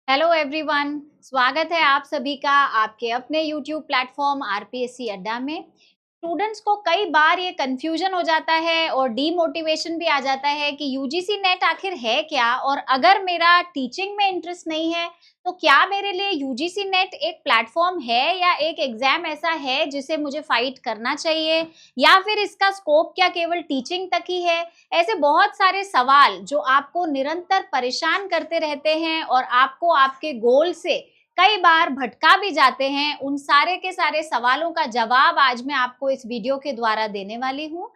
Hello everyone, स्वागत है आप सभी का आपके अपने यूट्यूब प्लेटफॉर्म आरपीएससी अड्डा में। स्टूडेंट्स को कई बार ये कंफ्यूजन हो जाता है और डीमोटिवेशन भी आ जाता है कि यूजीसी नेट आखिर है क्या, और अगर मेरा टीचिंग में इंटरेस्ट नहीं है तो क्या मेरे लिए यूजीसी नेट एक प्लेटफॉर्म है या एक एग्जाम ऐसा है जिसे मुझे फाइट करना चाहिए, या फिर इसका स्कोप क्या केवल टीचिंग तक ही है। ऐसे बहुत सारे सवाल जो आपको निरंतर परेशान करते रहते हैं और आपको आपके गोल से कई बार भटका भी जाते हैं, उन सारे के सारे सवालों का जवाब आज मैं आपको इस वीडियो के द्वारा देने वाली हूँ।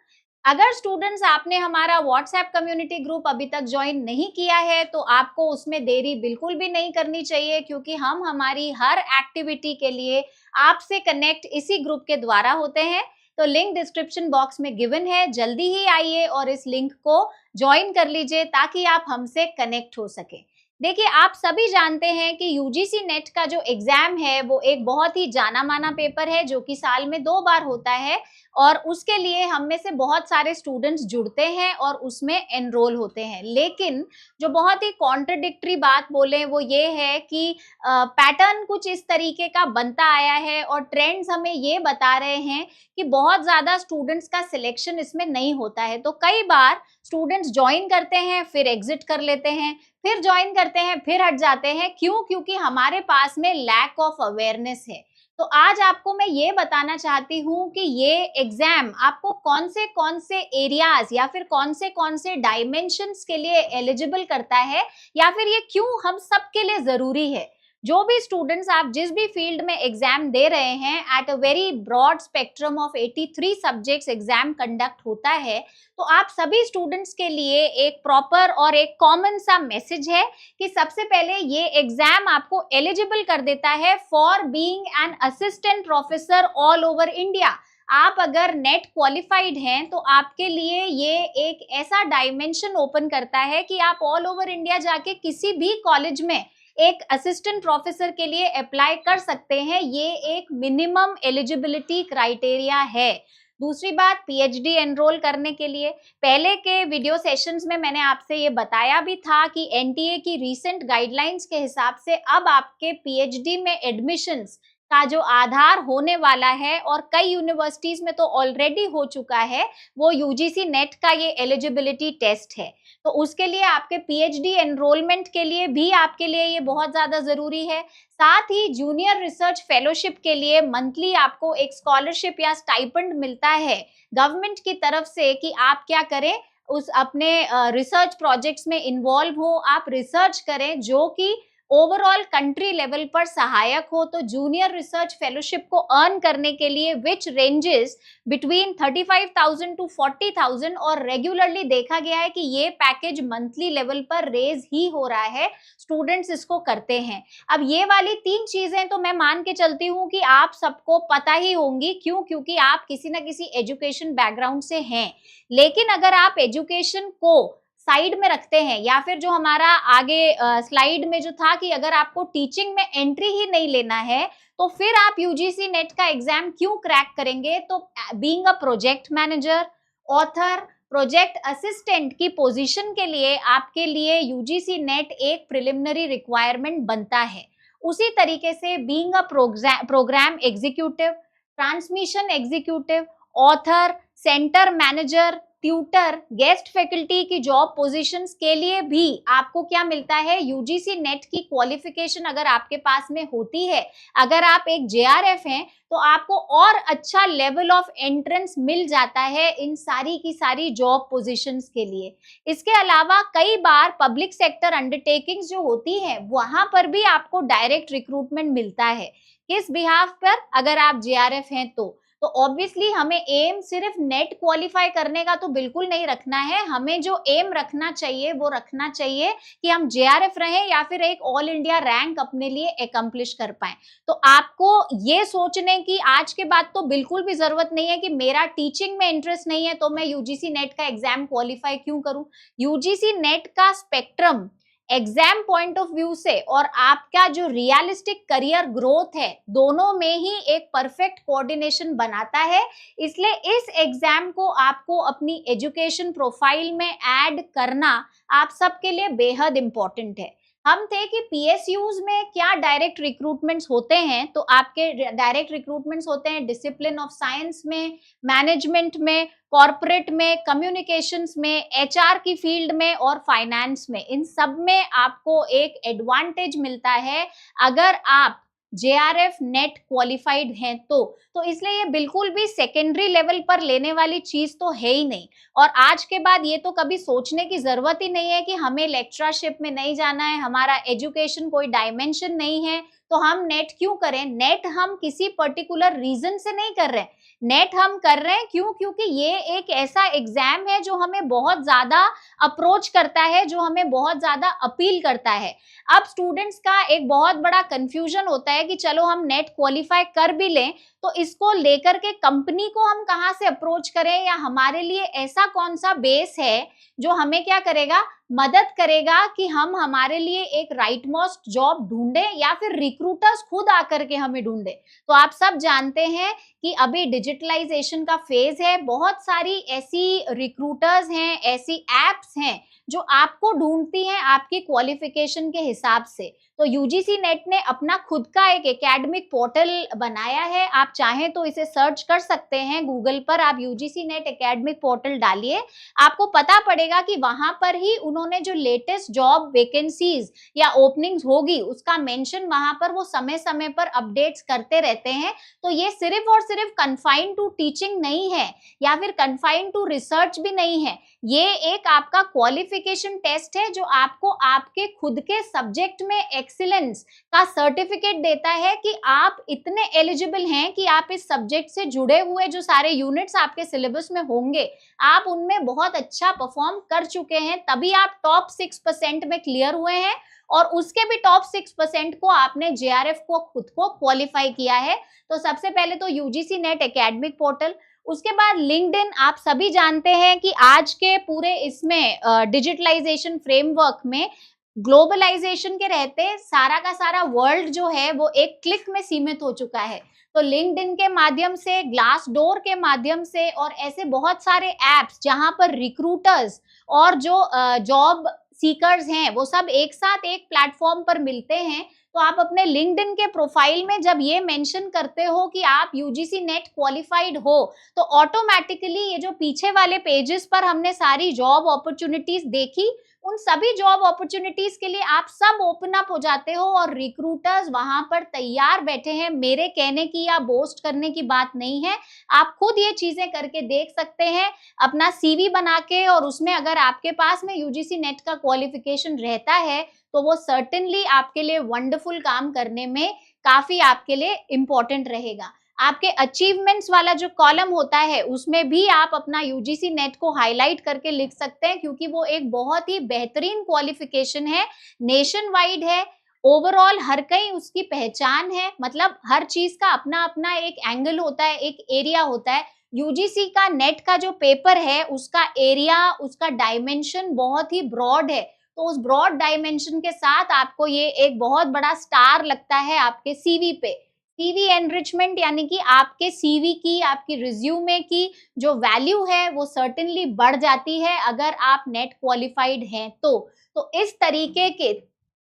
अगर स्टूडेंट्स आपने हमारा व्हाट्सएप कम्युनिटी ग्रुप अभी तक ज्वाइन नहीं किया है तो आपको उसमें देरी बिल्कुल भी नहीं करनी चाहिए, क्योंकि हम हमारी हर एक्टिविटी के लिए आपसे कनेक्ट इसी ग्रुप के द्वारा होते हैं। तो लिंक डिस्क्रिप्शन बॉक्स में गिवन है, जल्दी ही आइए और इस लिंक को ज्वाइन कर लीजिए ताकि आप हमसे कनेक्ट हो सके। देखिए, आप सभी जानते हैं कि यूजीसी नेट का जो एग्जाम है वो एक बहुत ही जाना माना पेपर है जो कि साल में 2 बार होता है, और उसके लिए हम में से बहुत सारे स्टूडेंट्स जुड़ते हैं और उसमें एनरोल होते हैं। लेकिन जो बहुत ही कॉन्ट्रडिक्टरी बात बोले वो ये है कि पैटर्न कुछ इस तरीके का बनता आया है और ट्रेंड्स हमें ये बता रहे हैं कि बहुत ज्यादा स्टूडेंट्स का सिलेक्शन इसमें नहीं होता है। तो कई बार स्टूडेंट्स ज्वाइन करते हैं, फिर एग्जिट कर लेते हैं, फिर ज्वाइन करते हैं, फिर हट जाते हैं। क्यों? क्योंकि हमारे पास में लैक ऑफ अवेयरनेस है। तो आज आपको मैं ये बताना चाहती हूँ कि ये एग्जाम आपको कौन से एरियाज या फिर कौन से डायमेंशंस के लिए एलिजिबल करता है, या फिर ये क्यों हम सबके लिए जरूरी है। जो भी स्टूडेंट्स आप जिस भी फील्ड में एग्जाम दे रहे हैं, at a very broad spectrum of 83 subjects exam conduct होता है, तो आप सभी स्टूडेंट्स के लिए एक प्रॉपर और एक कॉमन सा मैसेज है कि सबसे पहले ये एग्जाम आपको एलिजिबल कर देता है for being an assistant professor all over India. आप अगर नेट क्वालिफाइड हैं तो आपके लिए ये एक ऐसा डायमेंशन ओपन करता है कि आप ऑल ओवर इंडिया जाके किसी भी कॉलेज में एक असिस्टेंट प्रोफेसर के लिए अप्लाई कर सकते हैं। ये एक मिनिमम एलिजिबिलिटी क्राइटेरिया है। दूसरी बात, पीएचडी एनरोल करने के लिए पहले के वीडियो सेशंस में मैंने आपसे ये बताया भी था कि एनटीए की रीसेंट गाइडलाइंस के हिसाब से अब आपके पीएचडी में एडमिशंस का जो आधार होने वाला है, और कई यूनिवर्सिटीज में तो ऑलरेडी हो चुका है, वो यूजीसी नेट का ये एलिजिबिलिटी टेस्ट है। तो उसके लिए आपके पीएचडी एनरोलमेंट के लिए भी आपके लिए ये बहुत ज्यादा जरूरी है। साथ ही जूनियर रिसर्च फेलोशिप के लिए मंथली आपको एक स्कॉलरशिप या स्टाइपेंड मिलता है गवर्नमेंट की तरफ से कि आप क्या करें, उस अपने रिसर्च प्रोजेक्ट्स में इन्वॉल्व हो, आप रिसर्च करें जो कि ओवरऑल कंट्री लेवल पर सहायक हो। तो जूनियर रिसर्च फेलोशिप को अर्न करने के लिए विच रेंजेस बिटवीन 35,000 टू 40,000, और रेगुलरली देखा गया है कि ये पैकेज मंथली लेवल पर रेज ही हो रहा है, स्टूडेंट्स इसको करते हैं। अब ये वाली 3 चीजें तो मैं मान के चलती हूँ कि आप सबको पता ही होंगी। क्यों? क्योंकि आप किसी ना किसी एजुकेशन बैकग्राउंड से हैं। लेकिन अगर आप एजुकेशन को साइड में रखते हैं, या फिर जो हमारा आगे स्लाइड में जो था कि अगर आपको टीचिंग में एंट्री ही नहीं लेना है तो फिर आप यूजीसी नेट का एग्जाम क्यों क्रैक करेंगे। तो being a project manager, author, project assistant की पोजीशन के लिए आपके लिए यूजीसी नेट एक प्रिलिमिनरी रिक्वायरमेंट बनता है। उसी तरीके से being a programme executive, transmission executive, author, centre manager, tutor, guest faculty की जॉब पोजीशंस के लिए भी आपको क्या मिलता है, यूजीसी नेट की क्वालिफिकेशन अगर आपके पास में होती है, अगर आप एक जेआरएफ हैं, तो आपको और अच्छा लेवल ऑफ एंट्रेंस मिल जाता है इन सारी की सारी जॉब पोजीशंस के लिए। इसके अलावा कई बार पब्लिक सेक्टर अंडरटेकिंग्स जो होती हैं वहां पर भी आपको डायरेक्ट रिक्रूटमेंट मिलता है। किस बिहाफ पर? अगर आप जेआरएफ हैं तो ऑब्वियसली हमें एम सिर्फ नेट क्वालिफाई करने का तो बिल्कुल नहीं रखना है। हमें जो एम रखना चाहिए वो रखना चाहिए कि हम जेआरएफ रहें या फिर एक ऑल इंडिया रैंक अपने लिए एकम्प्लिश कर पाए। तो आपको ये सोचने की आज के बाद तो बिल्कुल भी जरूरत नहीं है कि मेरा टीचिंग में इंटरेस्ट नहीं है तो मैं यूजीसी नेट का एग्जाम क्वालिफाई क्यों करूं। यूजीसी नेट का spectrum exam point of view से और आपका जो रियलिस्टिक करियर ग्रोथ है, दोनों में ही एक परफेक्ट कोऑर्डिनेशन बनाता है। इसलिए इस एग्जाम को आपको अपनी एजुकेशन प्रोफाइल में ऐड करना आप सबके लिए बेहद इंपॉर्टेंट है। हम थे कि पीएसयूज में क्या डायरेक्ट रिक्रूटमेंट्स होते हैं, तो आपके डायरेक्ट रिक्रूटमेंट्स होते हैं डिसिप्लिन ऑफ साइंस में, मैनेजमेंट में, कॉरपोरेट में, कम्युनिकेशंस में, एचआर की फील्ड में और फाइनेंस में। इन सब में आपको एक एडवांटेज मिलता है अगर आप जेआरएफ नेट क्वालिफाइड हैं तो इसलिए ये बिल्कुल भी सेकेंडरी लेवल पर लेने वाली चीज तो है ही नहीं। और आज के बाद ये तो कभी सोचने की जरूरत ही नहीं है कि हमें लेक्चरशिप में नहीं जाना है, हमारा एजुकेशन कोई डायमेंशन नहीं है तो हम नेट क्यों करें। नेट हम किसी पर्टिकुलर रीजन से नहीं कर रहे हैं, नेट हम कर रहे हैं क्योंकि ये एक ऐसा एग्जाम है जो हमें बहुत ज्यादा अप्रोच करता है, जो हमें बहुत ज्यादा अपील करता है। अब स्टूडेंट्स का एक बहुत बड़ा कंफ्यूजन होता है कि चलो हम नेट क्वालिफाई कर भी लें तो इसको लेकर के कंपनी को हम कहाँ से अप्रोच करें, या हमारे लिए ऐसा कौन सा बेस है जो हमें क्या करेगा, मदद करेगा कि हम हमारे लिए एक राइट मोस्ट जॉब ढूंढे या फिर रिक्रूटर्स खुद आकर के हमें ढूंढे। तो आप सब जानते हैं कि अभी डिजिटलाइजेशन का फेज है, बहुत सारी ऐसी रिक्रूटर्स हैं, ऐसी एप्स हैं जो आपको ढूंढती हैं आपकी क्वालिफिकेशन के हिसाब से। तो यूजीसी नेट ने अपना खुद का एक एकेडमिक पोर्टल बनाया है, आप चाहें तो इसे सर्च कर सकते हैं गूगल पर, आप यूजीसी नेट एकेडमिक पोर्टल डालिए, आपको पता पड़ेगा कि वहां पर ही उन्होंने जो लेटेस्ट जॉब वैकेंसीज या ओपनिंग्स होगी उसका मेंशन वहां पर वो समय समय पर अपडेट्स करते रहते हैं। तो ये सिर्फ और सिर्फ कन्फाइंड टू टीचिंग नहीं है या फिर कन्फाइंड टू रिसर्च भी नहीं है, ये एक आपका क्वालिफिकेशन टेस्ट है जो आपको आपके खुद के सब्जेक्ट में एक्सीलेंस का सर्टिफिकेट देता है कि आप इतने एलिजिबल हैं कि आप इस सब्जेक्ट से जुड़े हुए जो सारे यूनिट्स आपके सिलेबस में होंगे आप उनमें बहुत अच्छा परफॉर्म कर चुके हैं, तभी आप टॉप 6% में क्लियर हुए हैं और उसके भी टॉप 6% को आपने जेआरएफ को खुद को क्वालिफाई किया है। तो सबसे पहले तो यूजीसी नेट एकेडमिक पोर्टल, उसके बाद लिंक्डइन। आप सभी जानते हैं कि आज के पूरे इसमें डिजिटलाइजेशन फ्रेमवर्क में ग्लोबलाइजेशन के रहते सारा का सारा वर्ल्ड जो है वो एक क्लिक में सीमित हो चुका है। तो लिंक्डइन के माध्यम से, ग्लास डोर के माध्यम से और ऐसे बहुत सारे एप्स जहां पर रिक्रूटर्स और जो जॉब सीकर्स हैं वो सब एक साथ एक प्लेटफॉर्म पर मिलते हैं। तो आप अपने लिंक्डइन के प्रोफाइल में जब ये मेंशन करते हो कि आप यूजीसी नेट क्वालिफाइड हो तो ऑटोमेटिकली ये जो पीछे वाले पेजेस पर हमने सारी जॉब अपॉर्चुनिटीज देखी उन सभी जॉब अपॉर्चुनिटीज के लिए आप सब ओपन अप हो जाते हो और रिक्रूटर्स वहां पर तैयार बैठे हैं। मेरे कहने की या बोस्ट करने की बात नहीं है, आप खुद ये चीजें करके देख सकते हैं अपना सीवी बना के, और उसमें अगर आपके पास में यूजीसी नेट का क्वालिफिकेशन रहता है तो वो सर्टेनली आपके लिए वंडरफुल काम करने में काफी आपके लिए इम्पोर्टेंट रहेगा। आपके अचीवमेंट्स वाला जो कॉलम होता है उसमें भी आप अपना यूजीसी नेट को हाईलाइट करके लिख सकते हैं क्योंकि वो एक बहुत ही बेहतरीन क्वालिफिकेशन है, नेशन वाइड है, ओवरऑल हर कहीं उसकी पहचान है। मतलब हर चीज का अपना अपना एक एंगल होता है, एक एरिया होता है। यूजीसी का नेट का जो पेपर है उसका एरिया, उसका डायमेंशन बहुत ही ब्रॉड है, तो उस ब्रॉड डायमेंशन के साथ आपको ये एक बहुत बड़ा स्टार लगता है आपके सीवी पे। सीवी एनरिचमेंट यानी कि आपके सीवी की, आपकी रिज्यूमे की जो वैल्यू है वो सर्टेनली बढ़ जाती है अगर आप नेट क्वालिफाइड हैं तो इस तरीके के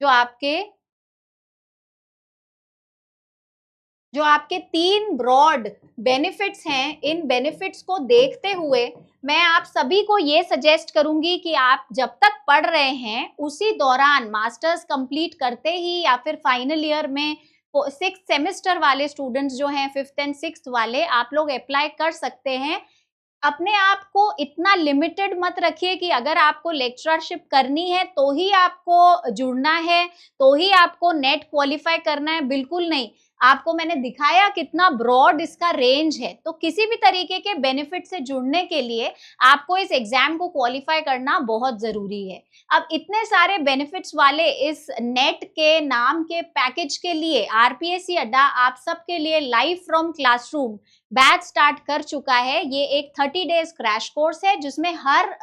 जो आपके 3 ब्रॉड बेनिफिट्स हैं, इन बेनिफिट्स को देखते हुए मैं आप सभी को ये सजेस्ट करूंगी कि आप जब तक पढ़ रहे हैं उसी दौरान मास्टर्स कंप्लीट करते ही या फिर फाइनल ईयर में 6th सेमेस्टर वाले स्टूडेंट्स जो हैं 5th एंड 6th वाले, आप लोग अप्लाई कर सकते हैं। अपने आप को इतना लिमिटेड मत रखिए कि अगर आपको लेक्चरशिप करनी है तो ही आपको जुड़ना है, तो ही आपको नेट क्वालिफाई करना है, बिल्कुल नहीं। आपको मैंने दिखाया कितना ब्रॉड इसका रेंज है, तो किसी भी तरीके के बेनिफिट से जुड़ने के लिए आपको इस एग्जाम को क्वालिफाई करना बहुत जरूरी है। अब इतने सारे बेनिफिट्स वाले इस नेट के नाम के पैकेज के लिए आरपीएससी अड्डा आप सबके लिए live from classroom batch start कर चुका है। ये एक 30 डेज क्रैश कोर्स है जिसमें हर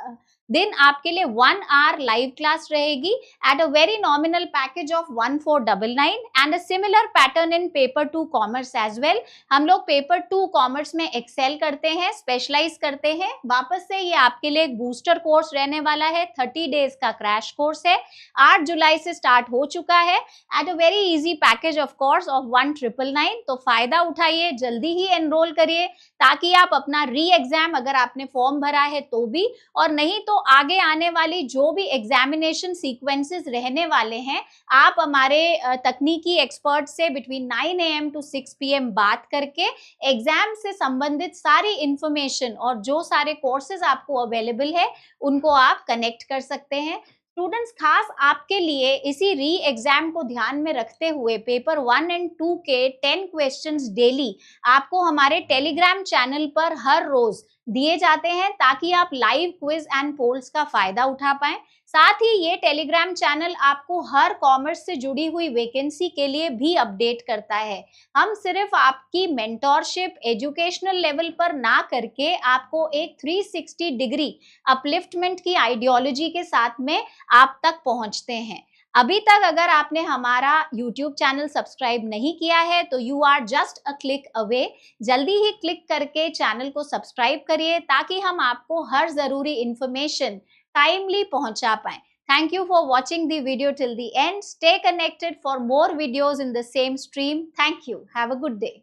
दिन आपके लिए 1 आवर लाइव क्लास रहेगी at a very nominal package of 1499 and a similar pattern in paper 2 commerce as well. हम लोग पेपर 2 कॉमर्स में एक्सेल करते हैं, स्पेशलाइज करते हैं। वापस से ये आपके लिए एक बूस्टर कोर्स रहने वाला है, 30 डेज का क्रैश कोर्स है, 8 जुलाई से स्टार्ट हो चुका है eight a very easy package of course of 1999। तो फायदा उठाइए, जल्दी ही एनरोल करिए ताकि आप अपना री एग्जाम, अगर आपने फॉर्म भरा है तो भी, और नहीं तो आगे आने वाली जो भी एग्जामिनेशन सीक्वेंसेस रहने वाले हैं, आप हमारे तकनीकी एक्सपर्ट से बिटवीन 9 AM टू 6 PM बात करके एग्जाम से संबंधित सारी इंफॉर्मेशन और जो सारे कोर्सेज आपको अवेलेबल है उनको आप कनेक्ट कर सकते हैं। स्टूडेंट्स, खास आपके लिए इसी री एग्जाम को ध्यान में रखते हुए पेपर 1 एंड 2 के 10 क्वेश्चंस डेली आपको हमारे टेलीग्राम चैनल पर हर रोज दिए जाते हैं ताकि आप लाइव क्विज एंड पोल्स का फायदा उठा पाएं। साथ ही ये टेलीग्राम चैनल आपको हर कॉमर्स से जुड़ी हुई वैकेंसी के लिए भी अपडेट करता है। हम सिर्फ आपकी मेंटोरशिप एजुकेशनल लेवल पर ना करके आपको एक 360 डिग्री अपलिफ्टमेंट की आइडियोलॉजी के साथ में आप तक पहुंचते हैं। अभी तक अगर आपने हमारा YouTube चैनल सब्सक्राइब नहीं किया है तो you are just a click away. जल्दी ही क्लिक करके चैनल को सब्सक्राइब करिए ताकि हम आपको हर जरूरी इंफॉर्मेशन टाइमली पहुंचा पाएं। Thank you for watching the video till the end. Stay connected for more videos in the same stream. Thank you. Have a good day.